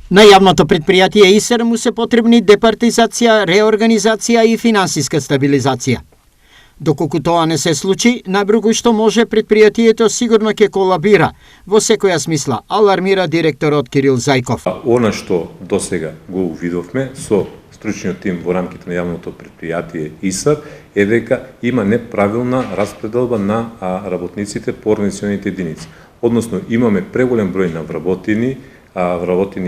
На јавното предпријатие ИСР му се потребни департизација, реорганизација и финансиска стабилизација. Доколку тоа не се случи, најбргу што може предпријатието сигурно ќе колабира, во секоја смисла, алармира директорот Кирил Зајков. Она што досега го увидовме со стручниот тим во рамките на јавното предпријатие ИСР е дека има неправилна распределба на работниците по организационите единици. Односно, имаме преголем број на вработени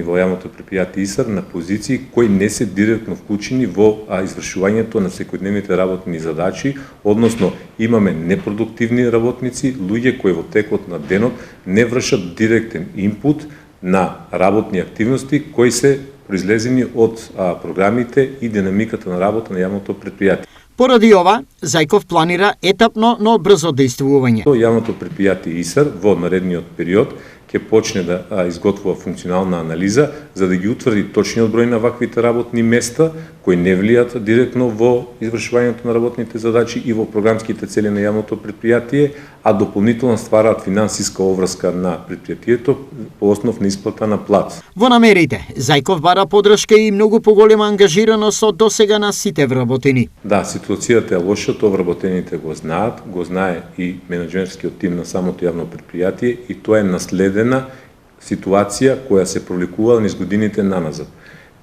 во јавното предпријатие ИСР на позиции кои не се директно вклучени во извршувањето на секојдневните работни задачи, односно имаме непродуктивни работници, луѓе кои во текот на денот не вршат директен инпут на работни активности кои се произлезени од програмите и динамиката на работа на јавното предпријатие. Поради ова, Зајков планира етапно, но брзо действување. Јавното предпријатие ИСР во наредниот период ќе почне да изготвува функционална анализа за да ги утврди точниот број на ваквите работни места кои не влијат директно во извршувањето на работните задачи и во програмските цели на јавното предпријатие, а дополнително ствараат финансиска обврска на предпријатието по основ на исплата на плат. Во намерите, Зајков бара подршка и многу поголема ангажираност од досега на сите вработени. Да, ситуацијата е лоша, тоа вработените го знаат, го знае и менаџерскиот тим на самото јавно предпријатие и тоа е наследена ситуација која се провлекувала низ годините наназад.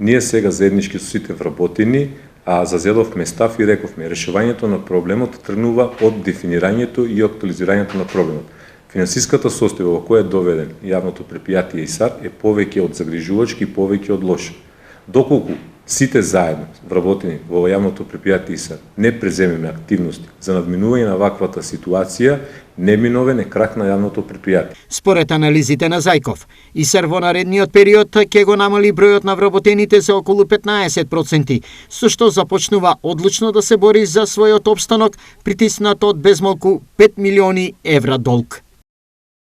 Ние сега заеднички со сите вработени зазедовме став и рековме решавањето на проблемот тргнува од дефинирањето и актуализирањето на проблемот. Финансиската состојба во која е доведен јавното предпријатие ИСАР е повеќе од загрижувачки и повеќе од лоша. Доколку сите заедно вработени во јавното предпријатие ИСАР не преземеме активности за надминување на ваквата ситуација, неминовен е крах на јавното предпријатие. Според анализите на Зајков, ИСР во наредниот период ќе го намали бројот на вработените за околу 15%, со што започнува одлучно да се бори за својот опстанок, притиснат од безмалку 5 милиони евра долг.